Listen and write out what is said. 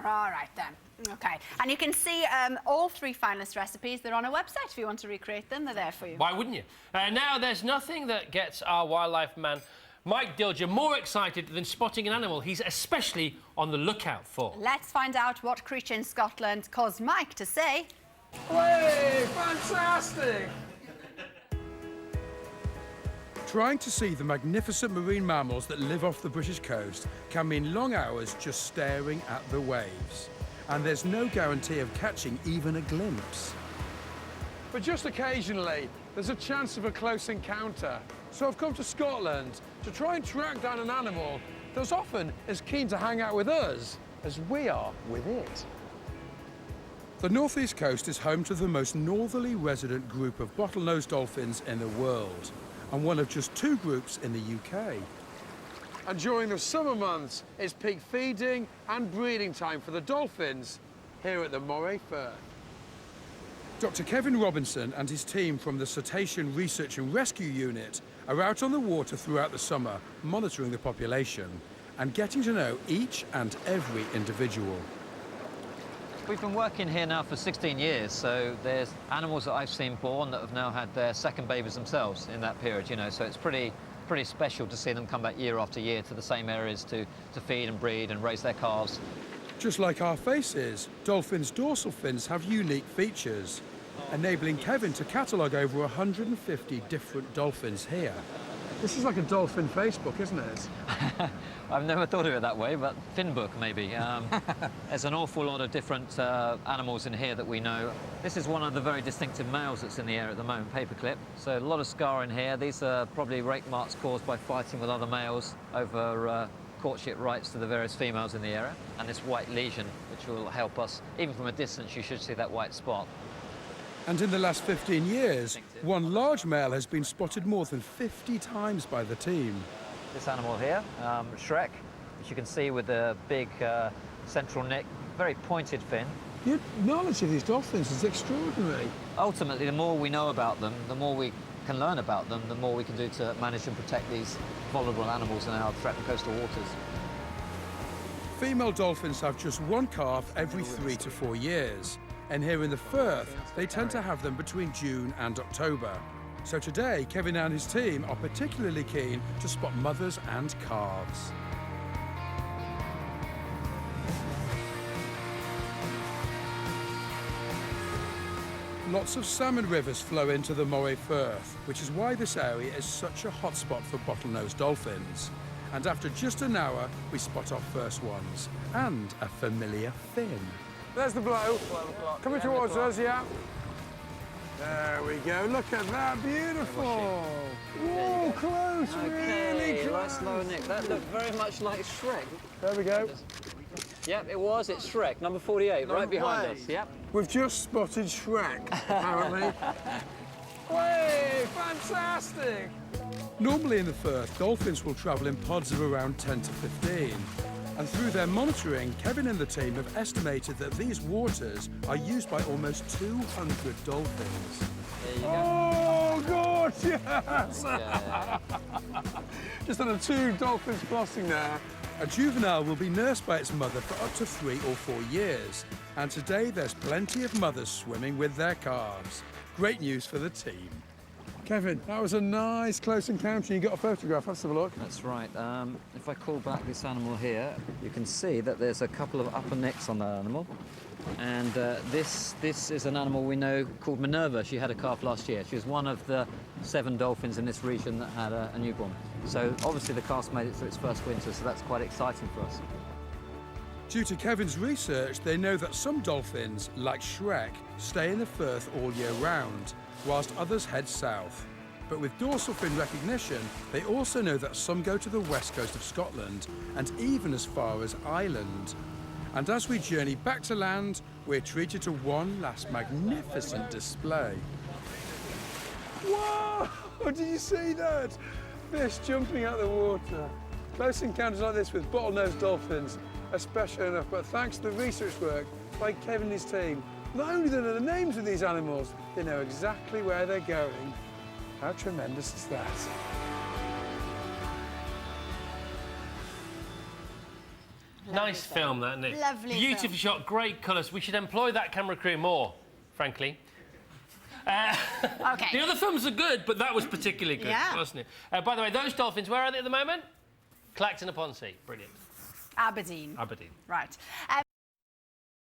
All right, then. OK. And you can see all 3 finalist recipes. They're on our website if you want to recreate them. They're there for you. Why wouldn't you? Now, there's nothing that gets our wildlife man, Mike Dilger, more excited than spotting an animal he's especially on the lookout for. Let's find out what creature in Scotland caused Mike to say... Way, fantastic! Trying to see the magnificent marine mammals that live off the British coast can mean long hours just staring at the waves. And there's no guarantee of catching even a glimpse. But just occasionally, there's a chance of a close encounter. So I've come to Scotland to try and track down an animal that's often as keen to hang out with us as we are with it. The northeast coast is home to the most northerly resident group of bottlenose dolphins in the world, and one of just 2 groups in the UK. And during the summer months, it's peak feeding and breeding time for the dolphins here at the Moray Firth. Dr. Kevin Robinson and his team from the Cetacean Research and Rescue Unit are out on the water throughout the summer, monitoring the population and getting to know each and every individual. We've been working here now for 16 years, so there's animals that I've seen born that have now had their second babies themselves in that period, you know, so it's pretty special to see them come back year after year to the same areas to feed and breed and raise their calves. Just like our faces, dolphins' dorsal fins have unique features, enabling Kevin to catalogue over 150 different dolphins here. This is like a dolphin Facebook, isn't it? I've never thought of it that way, but fin book maybe. There's an awful lot of different animals in here that we know. This is one of the very distinctive males that's in the air at the moment, paperclip. So a lot of scar in here. These are probably rake marks caused by fighting with other males over courtship rights to the various females in the area. And this white lesion, which will help us. Even from a distance, you should see that white spot. And in the last 15 years, one large male has been spotted more than 50 times by the team. This animal here, Shrek, which you can see with the big central neck, very pointed fin. Your knowledge of these dolphins is extraordinary. Ultimately, the more we know about them, the more we can learn about them, the more we can do to manage and protect these vulnerable animals in our threatened coastal waters. Female dolphins have just 1 calf every 3 to 4 years. And here in the Firth, they tend to have them between June and October. So today, Kevin and his team are particularly keen to spot mothers and calves. Lots of salmon rivers flow into the Moray Firth, which is why this area is such a hotspot for bottlenose dolphins. And after just an hour, we spot our first ones, and a familiar fin. There's the blow. Coming towards us, yeah. There we go. Look at that. Beautiful. Whoa, close. Really close. Nice lower neck. That looked very much like Shrek. There we go. Yep, it was. It's Shrek, number 48, right behind us. Yep. We've just spotted Shrek, apparently. Way, fantastic. Normally in the Firth, dolphins will travel in pods of around 10 to 15. And through their monitoring, Kevin and the team have estimated that these waters are used by almost 200 dolphins. There you go. Oh, gorgeous! Yeah. Just under 2 dolphins crossing there. A juvenile will be nursed by its mother for up to 3 or 4 years. And today there's plenty of mothers swimming with their calves. Great news for the team. Kevin, that was a nice close encounter. You got a photograph. Let's have a look. That's right. If I call back this animal here, you can see that there's a couple of upper necks on that animal. And this is an animal we know called Minerva. She had a calf last year. She was one of the 7 dolphins in this region that had a newborn. So obviously the calf's made it through its first winter, so that's quite exciting for us. Due to Kevin's research, they know that some dolphins, like Shrek, stay in the Firth all year round, whilst others head south. But with dorsal fin recognition, they also know that some go to the west coast of Scotland and even as far as Ireland. And as we journey back to land, we're treated to one last magnificent display. Whoa! Did you see that? Fish jumping out of the water. Close encounters like this with bottlenose dolphins are special enough, but thanks to the research work by Kevin and his team, not only do they know the names of these animals, they know exactly where they're going. How tremendous is that? Nice film, that, isn't it? Lovely Beautifully film. shot, great colours. We should employ that camera crew more, frankly. Okay. The other films are good, but that was particularly good, Yeah. wasn't it? By the way, those dolphins, where are they at the moment? Clacton upon Sea. Brilliant. Aberdeen. Aberdeen. Right.